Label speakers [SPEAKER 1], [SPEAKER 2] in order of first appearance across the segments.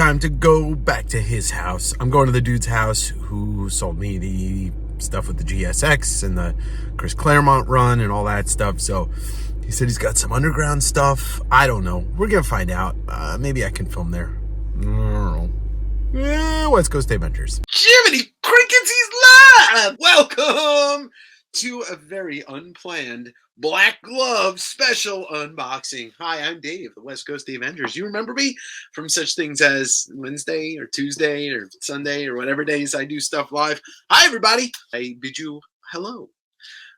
[SPEAKER 1] time to go back to his house. I'm going to the dude's house who sold me the stuff with the GSX and the Chris Claremont run and all that stuff. So he said he's got some underground stuff. I don't know. We're going to find out. Maybe I can film there. I don't know. West Coast Davengers. Jiminy Crickets, he's live! Welcome to a very unplanned Black Glove special unboxing. Hi, I'm Dave, the West Coast Davengers. You remember me from such things as Wednesday or Tuesday or Sunday or whatever days I do stuff live. Hi, everybody. I bid you hello.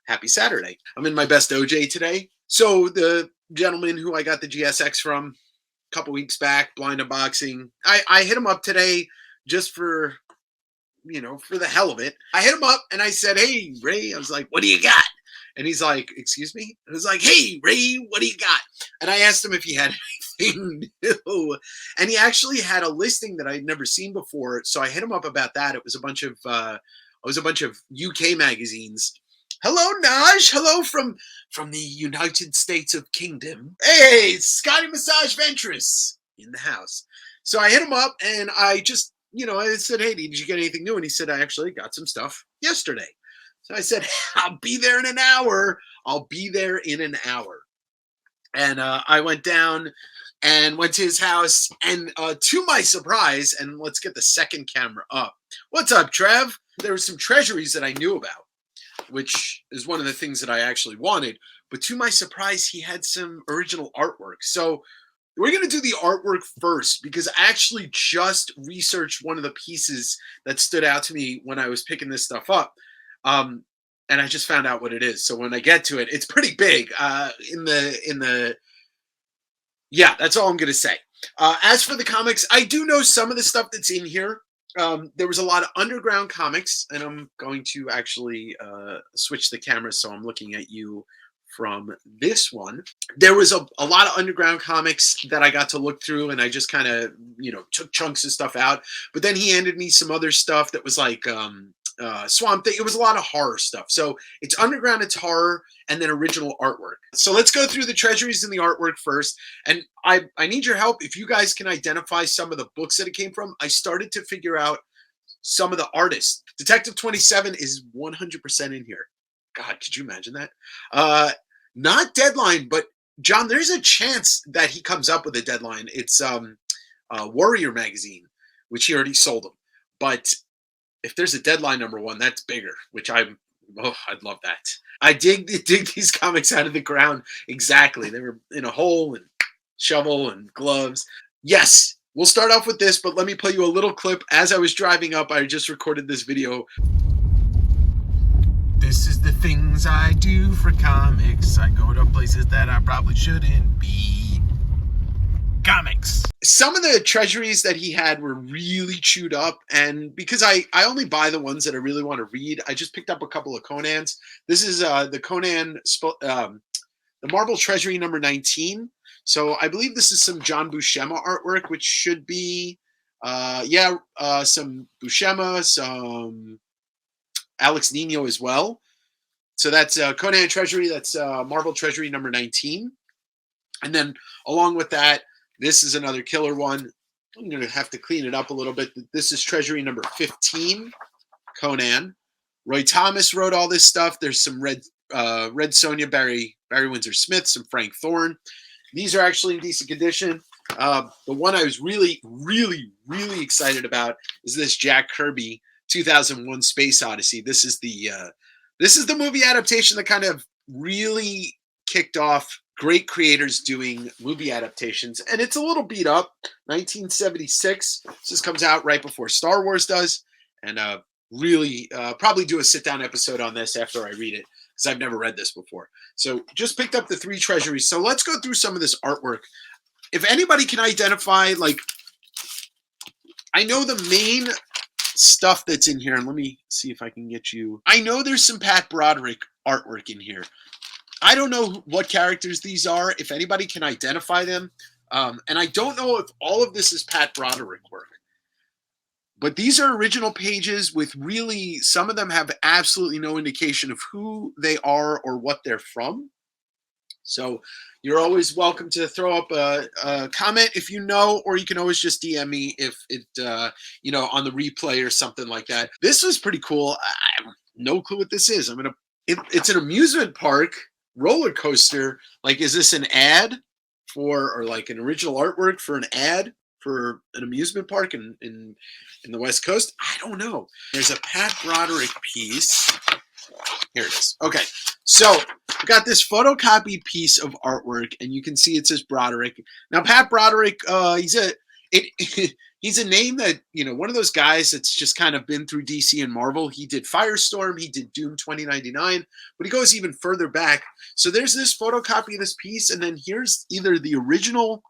[SPEAKER 1] Happy Saturday. I'm in my best OJ today. So the gentleman who I got the GSX from a couple weeks back, blind unboxing, I hit him up today just for, for the hell of it. I hit him up and I said, hey, Ray, I was like, what do you got? And he's like, excuse me? I was like, hey, Ray, what do you got? And I asked him if he had anything new. And he actually had a listing that I'd never seen before. So I hit him up about that. It was a bunch of UK magazines. Hello, Naj. Hello from the United States of Kingdom. Hey, Scotty Massage Ventress in the house. So I hit him up and I just, I said, hey, did you get anything new? And he said, I actually got some stuff yesterday. So I said, I'll be there in an hour. I'll be there in an hour. And I went down and went to his house. And to my surprise, and let's get the second camera up. What's up, Trev? There were some treasuries that I knew about, which is one of the things that I actually wanted. But to my surprise, he had some original artwork. So we're going to do the artwork first because I actually just researched one of the pieces that stood out to me when I was picking this stuff up. And I just found out what it is. So when I get to it, it's pretty big. Yeah, that's all I'm going to say. As for the comics, I do know some of the stuff that's in here. There was a lot of underground comics, and I'm going to actually switch the camera so I'm looking at you from this one. There was a lot of underground comics that I got to look through, and I just kind of, took chunks of stuff out. But then he handed me some other stuff that was like Swamp Thing. It was a lot of horror stuff. So it's underground, it's horror, and then original artwork. So let's go through the treasuries and the artwork first. And I need your help. If you guys can identify some of the books that it came from, I started to figure out some of the artists. Detective 27 is 100% in here. God, could you imagine that? Not Deadline, but John, there's a chance that he comes up with a Deadline. It's Warrior magazine, which he already sold him. But if there's a Deadline #1, that's bigger, which I'd love that. I dig these comics out of the ground. Exactly. They were in a hole and shovel and gloves. Yes, we'll start off with this, but let me play you a little clip. As I was driving up, I just recorded this video. This is the things I do for comics. I go to places that I probably shouldn't be. Comics. Some of the treasuries that he had were really chewed up, and because I only buy the ones that I really want to read, I just picked up a couple of Conans. This is the Conan, the Marvel Treasury number 19. So I believe this is some John Buscema artwork, which should be, some Buscema, some Alex Nino as well. So that's Conan Treasury. That's Marvel Treasury number 19. And then along with that, this is another killer one. I'm going to have to clean it up a little bit. This is Treasury number 15, Conan. Roy Thomas wrote all this stuff. There's some Red Sonja, Barry Windsor Smith, some Frank Thorne. These are actually in decent condition. The one I was really, really, really excited about is this Jack Kirby 2001 Space Odyssey. This is the movie adaptation that kind of really kicked off great creators doing movie adaptations, and it's a little beat up. 1976. This comes out right before Star Wars does, and really probably do a sit-down episode on this after I read it, because I've never read this before. So just picked up the 3 treasuries. So let's go through some of this artwork. If anybody can identify, like, I know the main stuff that's in here, and let me see if I can get you. I know there's some Pat Broderick artwork in here. I don't know what characters these are, if anybody can identify them. And I don't know if all of this is Pat Broderick work. But these are original pages with really, some of them have absolutely no indication of who they are or what they're from. So You're always welcome to throw up a comment if you know, or you can always just DM me if it, on the replay or something like that. This was pretty cool. I have no clue what this is. It's an amusement park roller coaster. Like, is this an ad for, or like an original artwork for an ad for an amusement park in the West Coast? I don't know. There's a Pat Broderick piece. Here it is. Okay, so we got this photocopied piece of artwork, and you can see it says Broderick. Now, Pat Broderick, he's a name that, one of those guys that's just kind of been through DC and Marvel. He did Firestorm, he did Doom 2099, but he goes even further back. So there's this photocopy of this piece, and then here's either the original.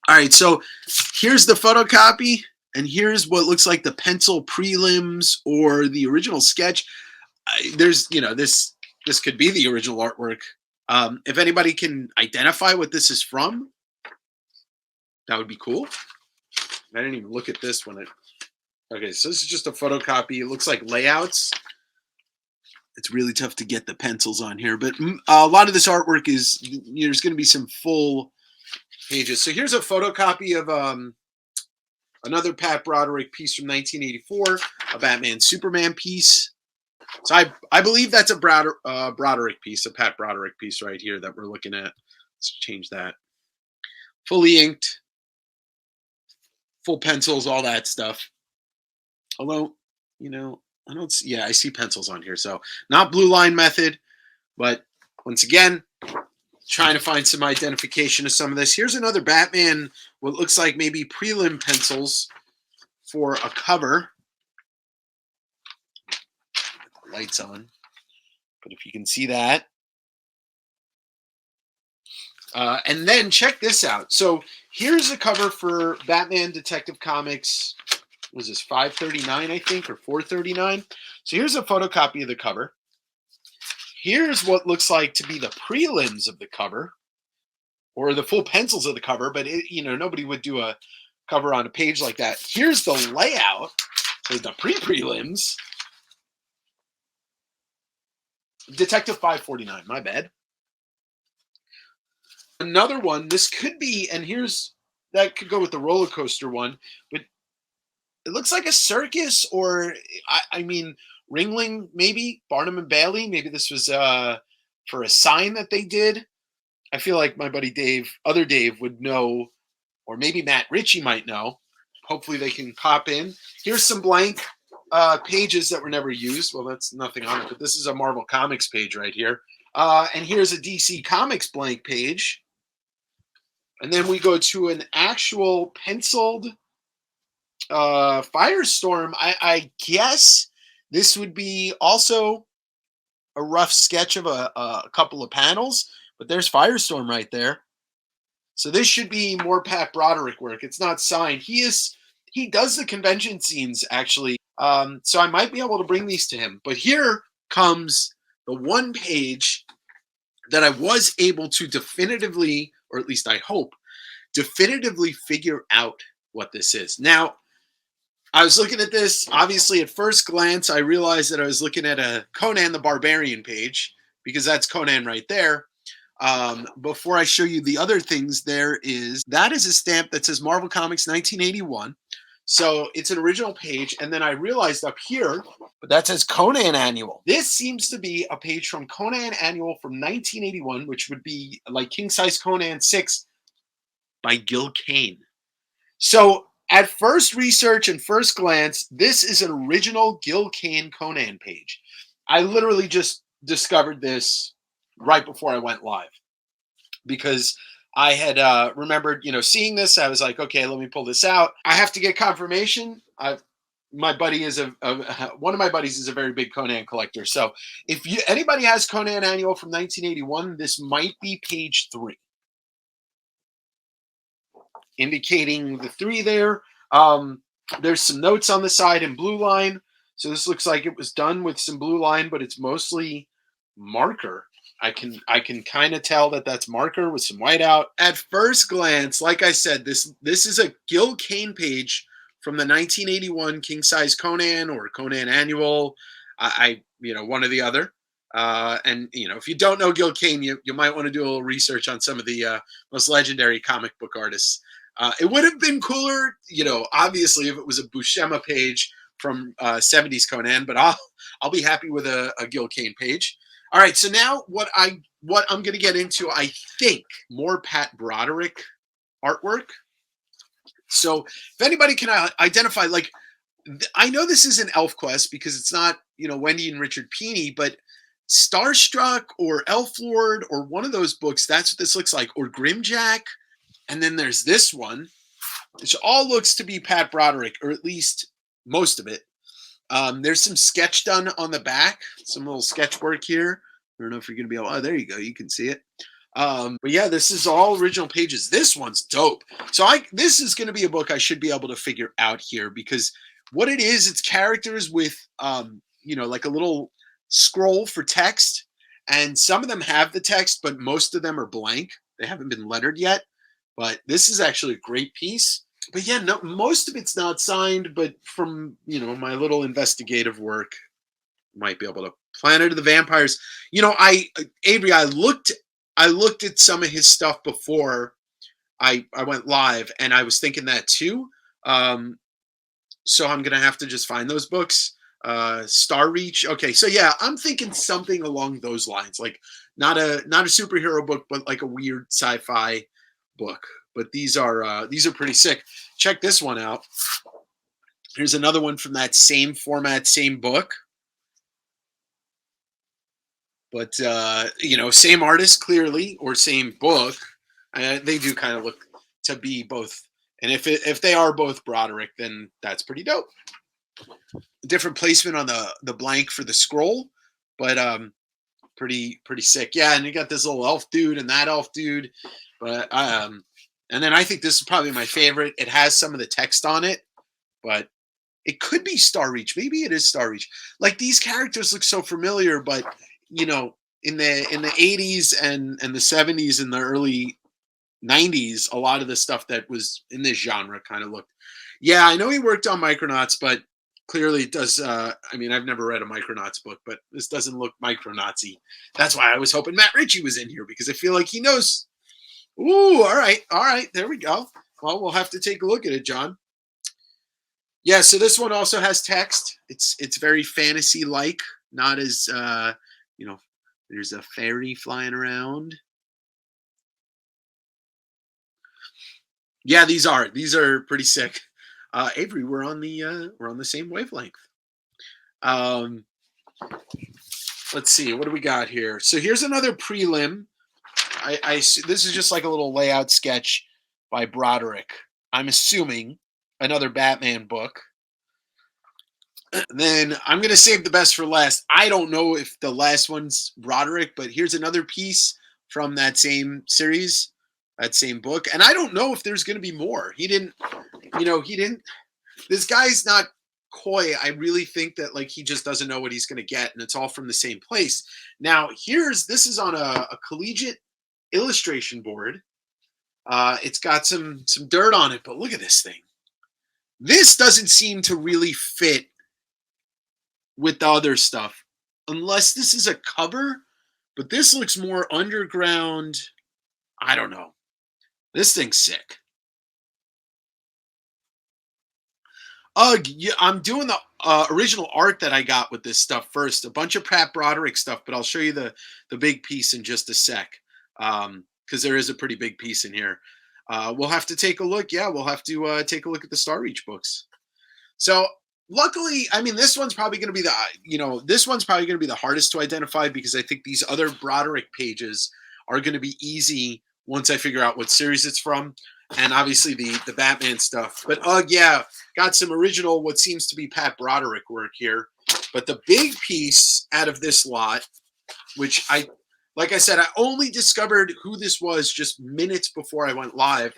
[SPEAKER 1] All right, so here's the photocopy, and here's what looks like the pencil prelims or the original sketch. There's, this could be the original artwork. If anybody can identify what this is from, that would be cool. I didn't even look at this when okay, so this is just a photocopy. It looks like layouts. It's really tough to get the pencils on here, but a lot of this artwork is, there's going to be some full pages. So here's a photocopy of another Pat Broderick piece from 1984, a Batman Superman piece. So I believe that's a Broderick piece, a Pat Broderick piece right here that we're looking at. Let's change that. Fully inked, full pencils, all that stuff. Although, I don't see, yeah, I see pencils on here. So not blue line method, but once again, trying to find some identification of some of this. Here's another Batman, what looks like maybe prelim pencils for a cover. Lights on, but if you can see that, and then check this out. So here's the cover for Batman Detective Comics. Was this 539, I think, or 439? So here's a photocopy of the cover. Here's what looks like to be the prelims of the cover, or the full pencils of the cover, but nobody would do a cover on a page like that. Here's the layout, so the pre-prelims. Detective 549, my bad. Another one, this could be, and that could go with the roller coaster one, but it looks like a circus, or, Ringling, maybe, Barnum and Bailey. Maybe this was for a sign that they did. I feel like my buddy Dave, other Dave, would know, or maybe Matt Ritchie might know. Hopefully they can pop in. Here's some blank pages that were never used. Well, that's nothing on it, but this is a Marvel Comics page right here. And here's a DC Comics blank page. And then we go to an actual penciled Firestorm. I guess this would be also a rough sketch of a couple of panels, but there's Firestorm right there. So this should be more Pat Broderick work. It's not signed. He does the convention scenes, actually. So I might be able to bring these to him. But here comes the one page that I was able to definitively, or at least I hope, definitively figure out what this is. Now, I was looking at this. Obviously, at first glance, I realized that I was looking at a Conan the Barbarian page, because that's Conan right there. Before I show you the other things, that is a stamp that says Marvel Comics 1981. So it's an original page. And then I realized up here, but that says Conan Annual. This seems to be a page from Conan Annual from 1981, which would be like King Size Conan 6 by Gil Kane. So at first research and first glance, this is an original Gil Kane Conan page. I literally just discovered this right before I went live, because I had remembered, seeing this. I was like, okay, let me pull this out. I have to get confirmation. My buddy is one of my buddies is a very big Conan collector. So if anybody has Conan Annual from 1981, this might be page 3, indicating the 3 there. There's some notes on the side in blue line. So this looks like it was done with some blue line, but it's mostly marker. I can kind of tell that that's marker with some white out. At first glance, like I said, this is a Gil Kane page from the 1981 King Size Conan or Conan Annual. One or the other. And if you don't know Gil Kane, you might want to do a little research on some of the most legendary comic book artists. It would have been cooler, obviously, if it was a Buscema page from 70s Conan, but I'll be happy with a Gil Kane page. All right, so now what I'm going to get into, I think, more Pat Broderick artwork. So if anybody can identify, like, I know this isn't ElfQuest because it's not, Wendy and Richard Pini, but Starstruck or Elf Lord or one of those books, that's what this looks like, or Grimjack. And then there's this one, which all looks to be Pat Broderick, or at least most of it. There's some sketch done on the back, some little sketch work here. I don't know if you're going to be able, oh, there you go. You can see it. But yeah, this is all original pages. This one's dope. So this is going to be a book I should be able to figure out here, because what it is, it's characters with, like a little scroll for text. And some of them have the text, but most of them are blank. They haven't been lettered yet. But this is actually a great piece. But yeah, no, most of it's not signed, but from, my little investigative work, might be able to. Planet of the Vampires. Avery, I looked at some of his stuff before I went live, and I was thinking that too. So I'm going to have to just find those books. Star Reach. Okay, so yeah, I'm thinking something along those lines, like not a superhero book, but like a weird sci-fi book. But these are pretty sick. Check this one out. Here's another one from that same format, same book. But same artist clearly, or same book. They do kind of look to be both. And if they are both Broderick, then that's pretty dope. Different placement on the blank for the scroll, but pretty sick. Yeah, and you got this little elf dude and that elf dude. But and then I think this is probably my favorite. It has some of the text on it, but it could be Star Reach. Maybe it is Star Reach. Like, these characters look so familiar, but in the 80s and the 70s and the early 90s, a lot of the stuff that was in this genre kind of looked. Yeah, I know he worked on Micronauts, but clearly it does. I've never read a Micronauts book, but this doesn't look Micronautsy. That's why I was hoping Matt Ritchie was in here, because I feel like he knows. Ooh, all right, there we go. Well, we'll have to take a look at it, John. Yeah, so this one also has text. It's very fantasy-like, not as there's a fairy flying around. Yeah, these are pretty sick. Avery, we're on the same wavelength. Let's see, what do we got here? So here's another prelim. This is just like a little layout sketch by Broderick. I'm assuming another Batman book. Then I'm going to save the best for last. I don't know if the last one's Broderick, but here's another piece from that same series, that same book. And I don't know if there's going to be more. He didn't, this guy's not coy. I really think that, like, he just doesn't know what he's going to get, and it's all from the same place. Now, this is on a collegiate illustration board. It's got some dirt on it, but look at this thing. This doesn't seem to really fit with the other stuff, unless this is a cover, but this looks more underground. I don't know. This thing's sick. Yeah, I'm doing the original art that I got with this stuff first. A bunch of Pat Broderick stuff, but I'll show you the big piece in just a sec, because there is a pretty big piece in here. We'll have to take a look. Yeah, we'll have to take a look at the Star Reach books. So luckily, this one's probably going to be the hardest to identify, because I think these other Broderick pages are going to be easy once I figure out what series it's from, and obviously the Batman stuff. But yeah, got some original, what seems to be Pat Broderick work here. But the big piece out of this lot, which like I said, I only discovered who this was just minutes before I went live,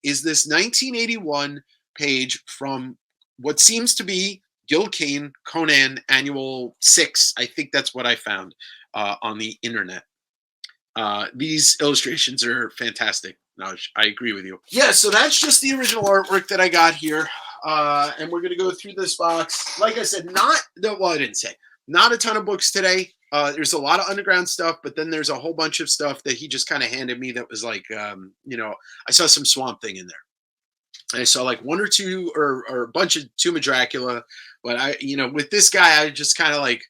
[SPEAKER 1] is this 1981 page from what seems to be Gil Kane Conan Annual 6. I think that's what I found on the internet. These illustrations are fantastic. No, I agree with you. Yeah, so that's just the original artwork that I got here. And we're going to go through this box. Like I said, I didn't say. Not a ton of books today. There's a lot of underground stuff, but then there's a whole bunch of stuff that he just kind of handed me that was like, I saw some Swamp Thing in there. I saw like one or two or a bunch of Tomb of Dracula, but with this guy, I just kind of like,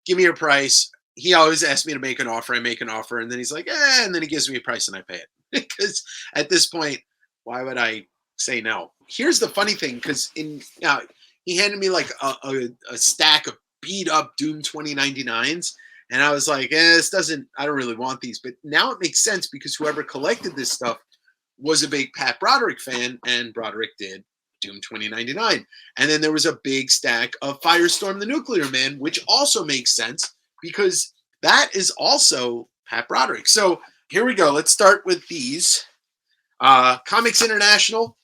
[SPEAKER 1] give me a price. He always asks me to make an offer. I make an offer, and then he's like, and then he gives me a price, and I pay it. Because at this point, why would I say no? Here's the funny thing, because now he handed me like a stack of beat up Doom 2099s, and I was like, this doesn't. I don't really want these, but now it makes sense because whoever collected this stuff was a big Pat Broderick fan, and Broderick did Doom 2099. And then there was a big stack of Firestorm the Nuclear Man, which also makes sense because that is also Pat Broderick. So here we go. Let's start with these. Comics International.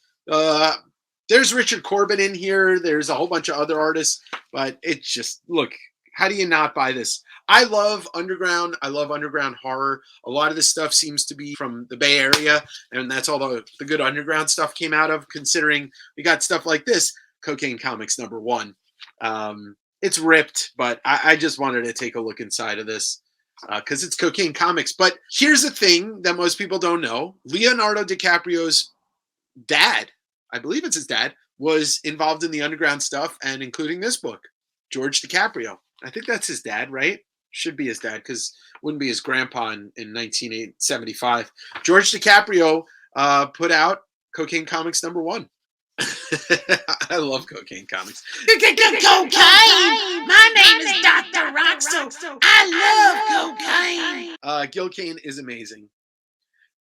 [SPEAKER 1] There's Richard Corbin in here. There's a whole bunch of other artists, but it's just, look, how do you not buy this? I love underground. I love underground horror. A lot of this stuff seems to be from the Bay Area, and that's all the good underground stuff came out of, considering we got stuff like this, Cocaine Comics #1. It's ripped, but I just wanted to take a look inside of this because it's Cocaine Comics. But here's the thing that most people don't know. Leonardo DiCaprio's dad, I believe it's his dad, was involved in the underground stuff, and including this book, George DiCaprio. I think that's his dad, right? Should be his dad because wouldn't be his grandpa in 1975. George DiCaprio put out Cocaine Comics #1. I love Cocaine Comics.
[SPEAKER 2] Cocaine! My name is Dr. Roxo. I love cocaine.
[SPEAKER 1] Gil Kane is amazing.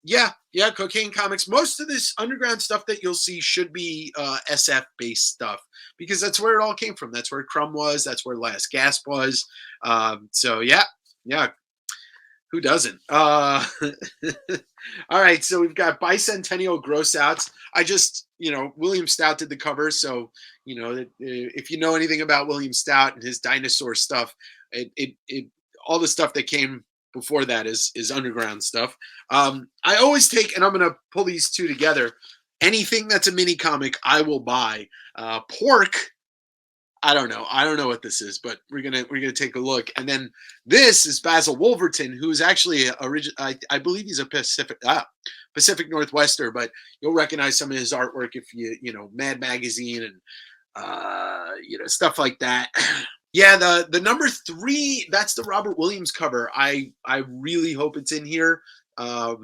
[SPEAKER 1] Yeah, Cocaine Comics. Most of this underground stuff that you'll see should be SF-based stuff because that's where it all came from. That's where Crumb was. That's where Last Gasp was. So, yeah. Who doesn't? All right, so we've got Bicentennial Gross Outs. William Stout did the cover, so, if you know anything about William Stout and his dinosaur stuff, all the stuff that came before that is underground stuff. I always take, and I'm going to pull these two together, anything that's a mini comic, I will buy. Pork, I don't know what this is, but we're gonna take a look. And then this is Basil Wolverton, who's actually I believe he's a Pacific Northwester, but you'll recognize some of his artwork if you Mad Magazine and stuff like that. Yeah, the #3, that's the Robert Williams cover. I really hope it's in here. I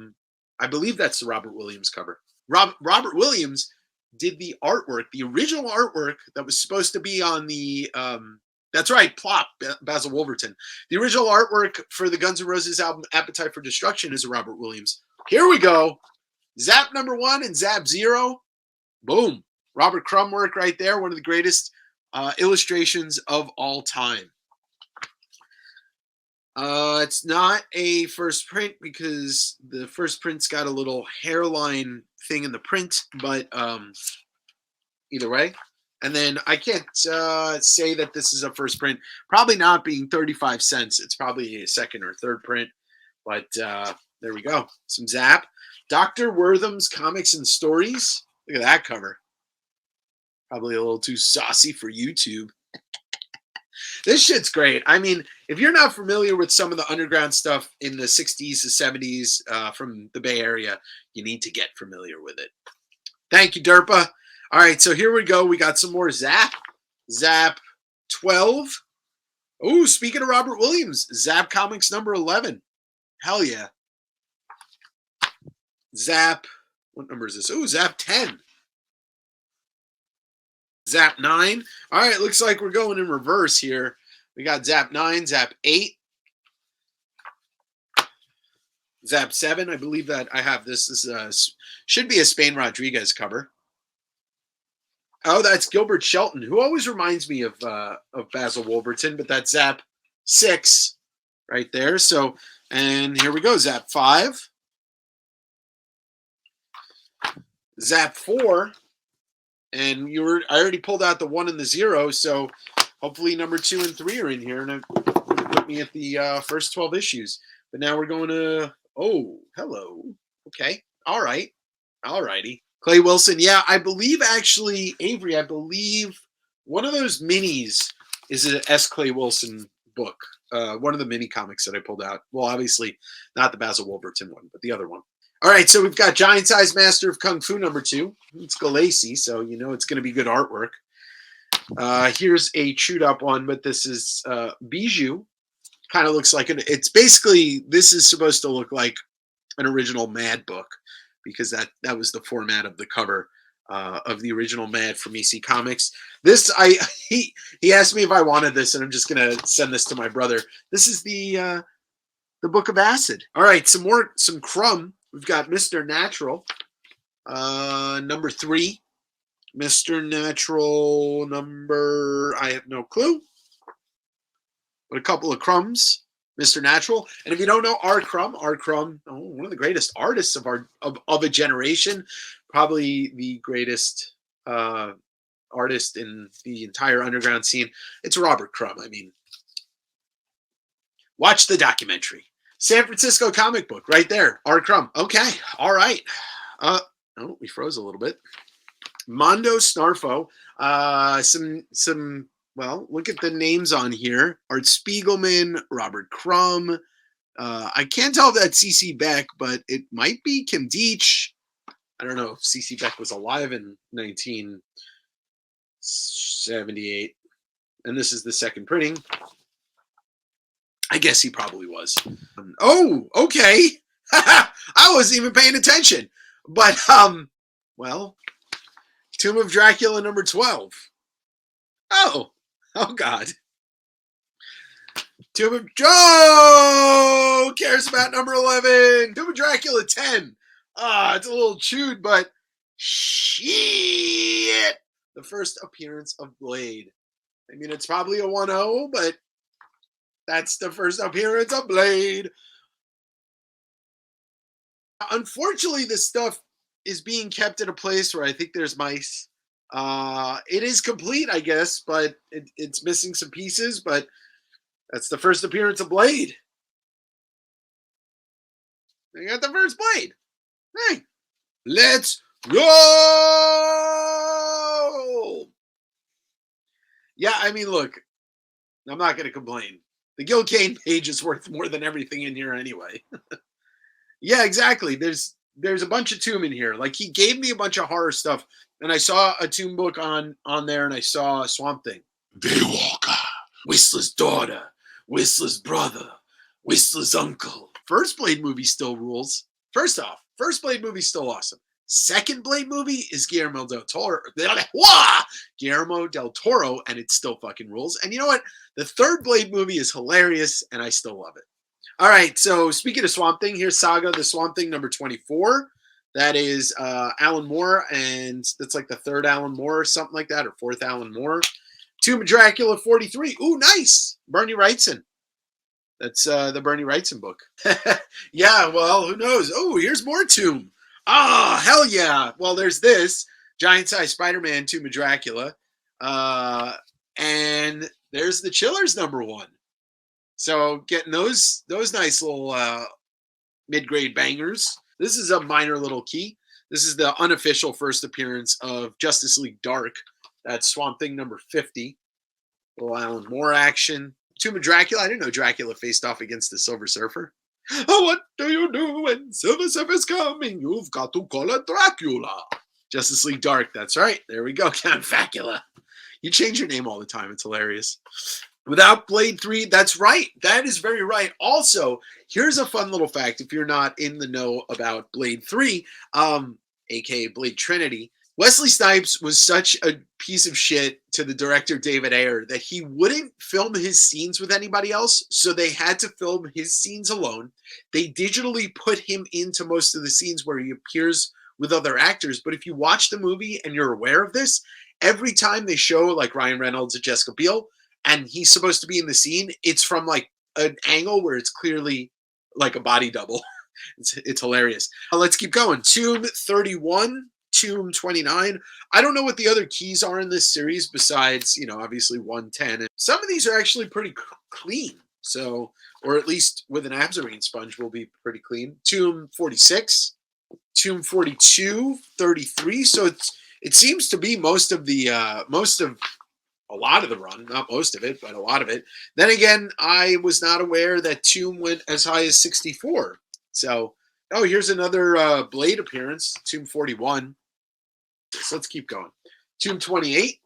[SPEAKER 1] believe that's the Robert Williams cover. Robert Williams did the artwork, the original artwork that was supposed to be on the that's right, Plop, Basil Wolverton. The original artwork for the Guns N' Roses album Appetite for Destruction is a Robert Williams. Here we go. Zap #1 and Zap 0. Boom. Robert Crumb work right there, one of the greatest illustrations of all time. It's not a first print because the first print's got a little hairline thing in the print, but either way. And then I can't say that this is a first print. Probably not, being 35 cents. It's probably a second or third print. But there we go. Some Zap. Dr. Wortham's Comics and Stories. Look at that cover. Probably a little too saucy for YouTube. This shit's great. I mean, if you're not familiar with some of the underground stuff in the 60s to 70s from the Bay Area, you need to get familiar with it. Thank you, Derpa. All right, so here we go. We got some more Zap. Zap 12. Oh, speaking of Robert Williams, Zap Comics #11. Hell yeah. Zap, what number is this? Oh, Zap 10. Zap 9. All right, looks like we're going in reverse here. We got Zap 9, Zap 8, Zap 7. I believe that I have this. This should be a Spain Rodriguez cover. Oh, that's Gilbert Shelton, who always reminds me of Basil Wolverton, but that's Zap 6 right there. So, and here we go, Zap 5, Zap 4. And I already pulled out the 1 and the 0, so hopefully #2 and 3 are in here, and it put me at the first 12 issues. But now we're going to, oh, hello. Okay, all right, all righty. Clay Wilson, yeah, I believe actually, Avery, I believe one of those minis is an S. Clay Wilson book.
[SPEAKER 2] one of the mini comics that I pulled out. Well, obviously not the Basil Wolverton one, but the other one. All right, so we've got Giant Size Master of Kung Fu #2. It's Galassi, so you know it's going to be good artwork. Here's a chewed up one, but this is Bijou. Kind of looks like it's basically, this is supposed to look like an original Mad book, because that was the format of the cover of the original Mad from EC Comics. This he asked me if I wanted this, and I'm just gonna send this to my brother. This is the Book of Acid. All right, some Crumb. We've got Mr. Natural, #3. Mr. Natural I have no clue, but a couple of Crumbs. Mr. Natural. And if you don't know R. Crumb, one of the greatest artists of a generation, probably the greatest artist in the entire underground scene. It's Robert Crumb. I mean, watch the documentary. San Francisco comic book right there. R. Crumb. Okay. All right. Oh, we froze a little bit. Mondo Snarfo. Well, look at the names on here. Art Spiegelman, Robert Crumb. I can't tell if that's C.C. Beck, but it might be Kim Deitch. I don't know if C.C. Beck was alive in 1978. And this is the second printing. I guess he probably was. Oh, okay. I wasn't even paying attention. But, well, Tomb of Dracula #12. Oh God. Tomb of Joe cares about #11. Tomb of Dracula 10. It's a little chewed, but shit. The first appearance of Blade. I mean, it's probably a 1-0, but that's the first appearance of Blade. Unfortunately, this stuff is being kept in a place where I think there's mice. It is complete, I guess, but it's missing some pieces, but that's the first appearance of Blade. You got the first Blade. Hey, let's go! Yeah, I mean, look, I'm not going to complain. The Gil Kane page is worth more than everything in here anyway. Yeah, exactly. There's a bunch of Tomb in here. Like, he gave me a bunch of horror stuff, and I saw a Tomb book on there, and I saw Swamp Thing. Daywalker, Whistler's daughter, Whistler's brother, Whistler's uncle. First Blade movie still rules. First off, first Blade movie still awesome. Second Blade movie is Guillermo del Toro, and it still fucking rules. And you know what? The third Blade movie is hilarious, and I still love it. All right, so speaking of Swamp Thing, here's Saga the Swamp Thing #24. That is Alan Moore, and that's like the third Alan Moore or something like that, or fourth Alan Moore. Tomb of Dracula 43. Ooh, nice. Bernie Wrightson. That's the Bernie Wrightson book. Yeah, well, who knows? Oh, here's more Tomb. Ah, hell yeah. Well, there's this Giant Size Spider-Man Tomb of Dracula. And there's the Chillers #1. So getting those nice little mid-grade bangers. This is a minor little key. This is the unofficial first appearance of Justice League Dark. That's Swamp Thing #50. Little Alan Moore action. Tomb of Dracula. I didn't know Dracula faced off against the Silver Surfer. Oh, what do you do when Silver Surfer's coming? You've got to call it Dracula. Justice League Dark. That's right. There we go. Count Facula. You change your name all the time. It's hilarious. Without Blade 3, that's right. That is very right. Also, here's a fun little fact if you're not in the know about Blade 3, aka Blade Trinity. Wesley Snipes was such a piece of shit to the director David Ayer that he wouldn't film his scenes with anybody else, so they had to film his scenes alone. They digitally put him into most of the scenes where he appears with other actors, but if you watch the movie and you're aware of this, every time they show like Ryan Reynolds and Jessica Biel, and he's supposed to be in the scene, it's from like an angle where it's clearly like a body double. It's hilarious. Let's keep going. Tomb 31, Tomb 29. I don't know what the other keys are in this series besides, obviously 110. And some of these are actually pretty clean. So, or at least with an Absarine sponge will be pretty clean. Tomb 46, Tomb 42, 33. So it seems to be most of a lot of the run, not most of it, but a lot of it. Then again, I was not aware that Tomb went as high as 64. So, oh, here's another Blade appearance, Tomb 41. So let's keep going. Tomb 28,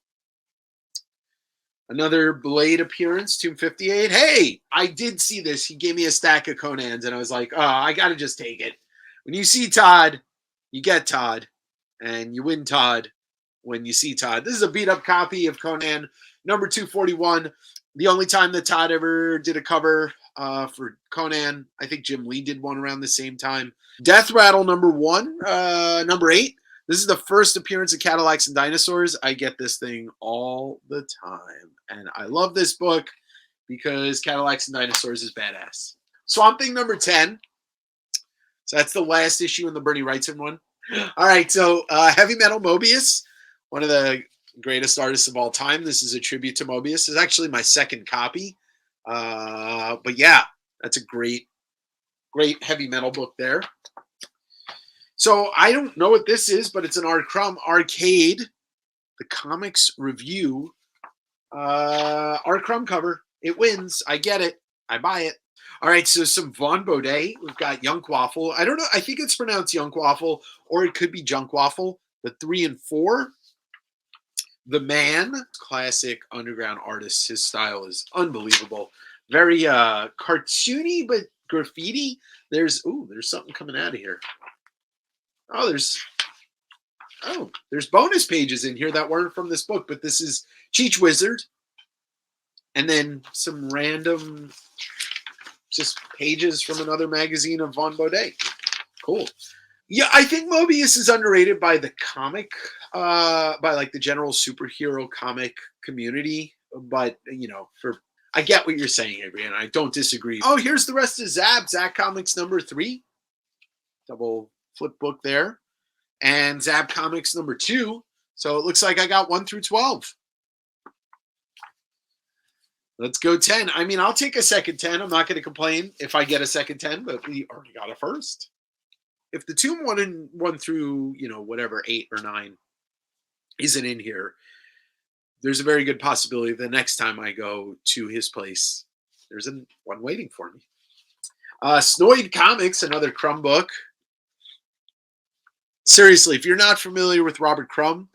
[SPEAKER 2] another Blade appearance, Tomb 58. Hey, I did see this. He gave me a stack of Conans, and I was like, oh, I got to just take it. When you see Todd, you get Todd, and you win Todd when you see Todd. This is a beat up copy of Conan number 241. The only time that Todd ever did a cover for Conan, I think Jim Lee did one around the same time. Death Rattle number 1, number 8. This is the first appearance of Cadillacs and Dinosaurs. I get this thing all the time. And I love this book because Cadillacs and Dinosaurs is badass. Swamp Thing number 10. So that's the last issue in the Bernie Wrightson one. All right, so Heavy Metal Mobius, one of the greatest artists of all time. This is a tribute to Mobius. It's actually my second copy. But yeah, that's a great heavy metal book there. So I don't know what this is, but it's an R. Crumb Arcade, the comics review. R. Crumb cover. It wins. I get it. I buy it. All right, so some Von Baudet. We've got Young Waffle. I don't know. I think it's pronounced Young Waffle, or it could be Junk Waffle. The 3 and 4. The Man, classic underground artist. His style is unbelievable. Very cartoony, but graffiti. There's something coming out of here. There's bonus pages in here that weren't from this book, but this is Cheech Wizard. And then some random just pages from another magazine of Von Baudet. Cool. Yeah, I think Mobius is underrated by the comic, by like the general superhero comic community. But, I get what you're saying, Adrian. I don't disagree. Oh, here's the rest of Zap Comics number 3. Double flip book there. And Zap Comics number 2. So it looks like I got 1 through 12. Let's go 10. I mean, I'll take a second 10. I'm not going to complain if I get a second 10, but we already got a first. If the Tomb 1 through, whatever, 8 or 9 isn't in here, there's a very good possibility the next time I go to his place, there's one waiting for me. Snoid Comics, another Crumb book. Seriously, if you're not familiar with Robert Crumb,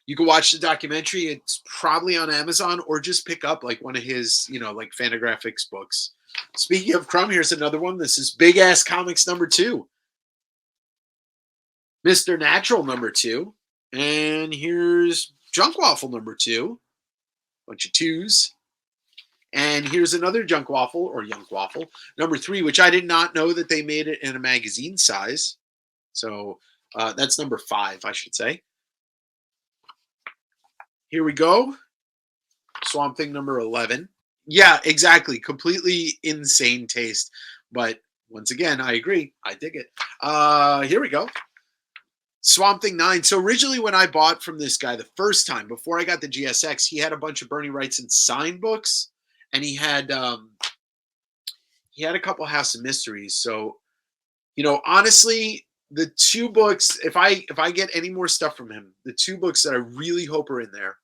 [SPEAKER 2] you can watch the documentary. It's probably on Amazon, or just pick up like one of his, like Fantagraphics books. Speaking of Crumb, here's another one. This is Big Ass Comics number 2. Mr. Natural number 2. And here's Junk Waffle number 2. Bunch of 2s. And here's another Junk Waffle, or Young Waffle, number 3, which I did not know that they made it in a magazine size. So that's number 5, I should say. Here we go. Swamp Thing number 11. Yeah, exactly. Completely insane taste. But once again, I agree. I dig it. Here we go. Swamp Thing 9. So originally when I bought from this guy the first time, before I got the GSX, he had a bunch of Bernie Wrightson signed books. And he had a couple House of Mysteries. So, honestly, the 2 books, if I get any more stuff from him, the 2 books that I really hope are in there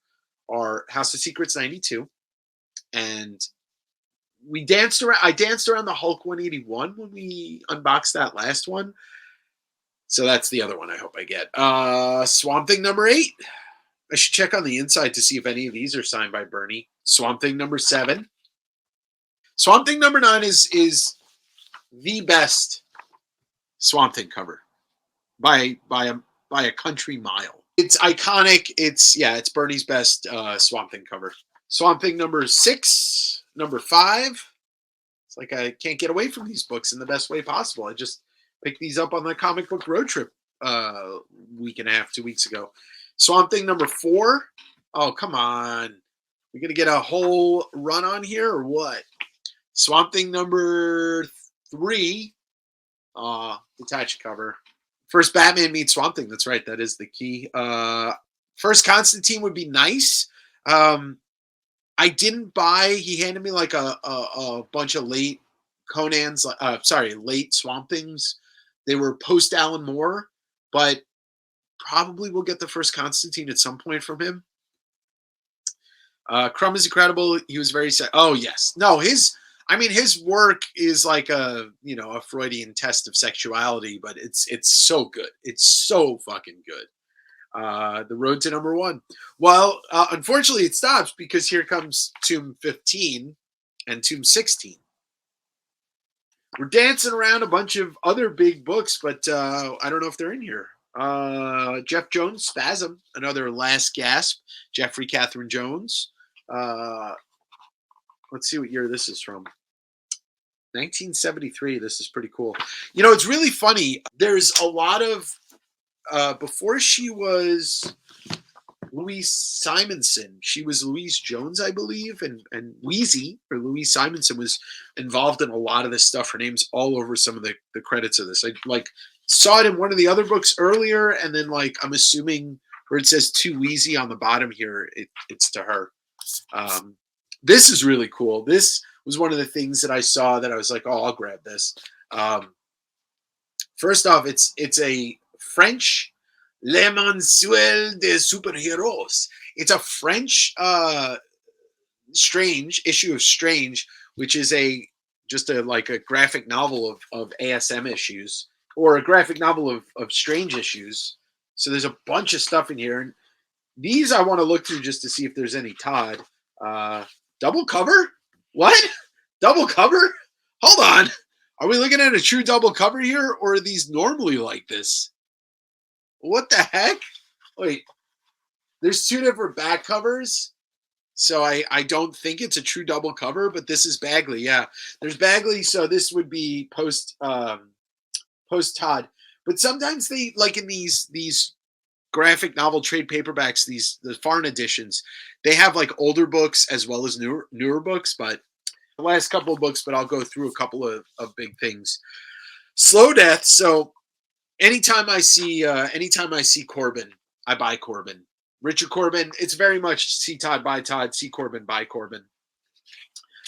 [SPEAKER 2] are House of Secrets 92, and I danced around the Hulk 181 when we unboxed that last one. So that's the other one I hope I get. Swamp Thing number 8. I should check on the inside to see if any of these are signed by Bernie. Swamp Thing number 7. Swamp Thing number 9 is the best Swamp Thing cover by a country mile. It's iconic. It's Bernie's best Swamp Thing cover. Swamp Thing number 6, number 5. It's like I can't get away from these books in the best way possible. I just picked these up on the comic book road trip week and a half, 2 weeks ago. Swamp Thing number 4. Oh, come on. We're going to get a whole run on here or what? Swamp Thing number 3. Detached cover. First Batman meets Swamp Thing. That's right. That is the key. First Constantine would be nice. I didn't buy. He handed me like a bunch of late Conans. Late Swamp Things. They were post Alan Moore, but probably we'll get the first Constantine at some point from him. Crumb is incredible. He was very sad. Oh yes, no, his work is like a Freudian test of sexuality, but it's so good. It's so fucking good. The road to number one. Well, unfortunately, it stops because here comes Tomb 15 and Tomb 16. We're dancing around a bunch of other big books, but I don't know if they're in here. Jeff Jones, Spasm, another Last Gasp. Jeffrey Catherine Jones. Let's see what year this is from. 1973. This is pretty cool. It's really funny. There's a lot of before she was Louise Simonson, she was Louise Jones, I believe, and Wheezy or Louise Simonson was involved in a lot of this stuff. Her name's all over some of the credits of this. I saw it in one of the other books earlier, and then I'm assuming where it says to Wheezy on the bottom here, it's to her. This is really cool. This was one of the things that I saw that I was like, oh, I'll grab this. First off, it's a French Le Mensuel des Superhéros. It's a French Strange issue of Strange, which is just a graphic novel of ASM issues, or a graphic novel of Strange issues. So there's a bunch of stuff in here. And these I want to look through just to see if there's any Todd. Double cover? What? Double cover? Hold on. Are we looking at a true double cover here, or are these normally like this? What the heck? Wait, there's two different back covers. So I don't think it's a true double cover, but this is Bagley. Yeah, there's Bagley. So this would be post Todd. But sometimes they, in these graphic novel trade paperbacks, the foreign editions, they have older books as well as newer books, but the last couple of books, but I'll go through a couple of big things. Slow Death. So anytime I see Corbin, I buy Corbin. Richard Corbin, it's very much see Todd, buy Todd, see Corbin, buy Corbin.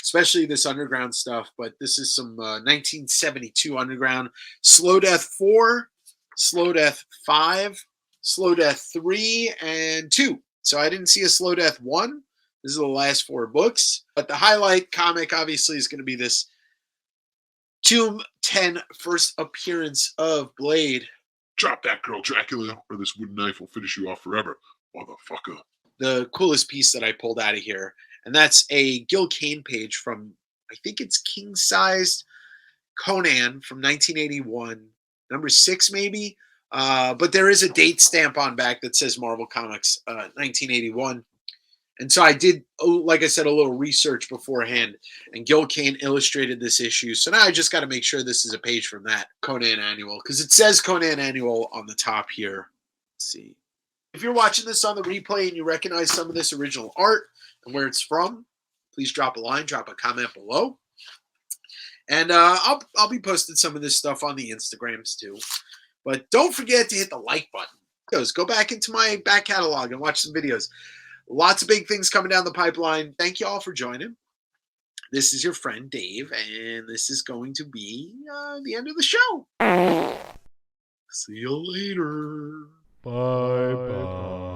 [SPEAKER 2] Especially this Underground stuff, but this is some 1972 Underground. Slow Death 4, Slow Death 5, Slow Death 3, and 2. So I didn't see a Slow Death 1. This is the last 4 books. But the highlight comic, obviously, is going to be this Tomb 10 first appearance of Blade.
[SPEAKER 3] Drop that girl, Dracula, or this wooden knife will finish you off forever, motherfucker.
[SPEAKER 2] The coolest piece that I pulled out of here, and that's a Gil Kane page from, I think it's king-sized Conan from 1981, number 6 maybe. But there is a date stamp on back that says Marvel Comics 1981. And so I did, like I said, a little research beforehand, and Gil Kane illustrated this issue. So now I just got to make sure this is a page from that Conan Annual, because it says Conan Annual on the top here. Let's see. If you're watching this on the replay and you recognize some of this original art and where it's from, please drop a line, drop a comment below. And I'll be posting some of this stuff on the Instagrams too. But don't forget to hit the like button. Go back into my back catalog and watch some videos. Lots of big things coming down the pipeline. Thank you all for joining. This is your friend Dave, and this is going to be the end of the show. See you later.
[SPEAKER 4] Bye-bye.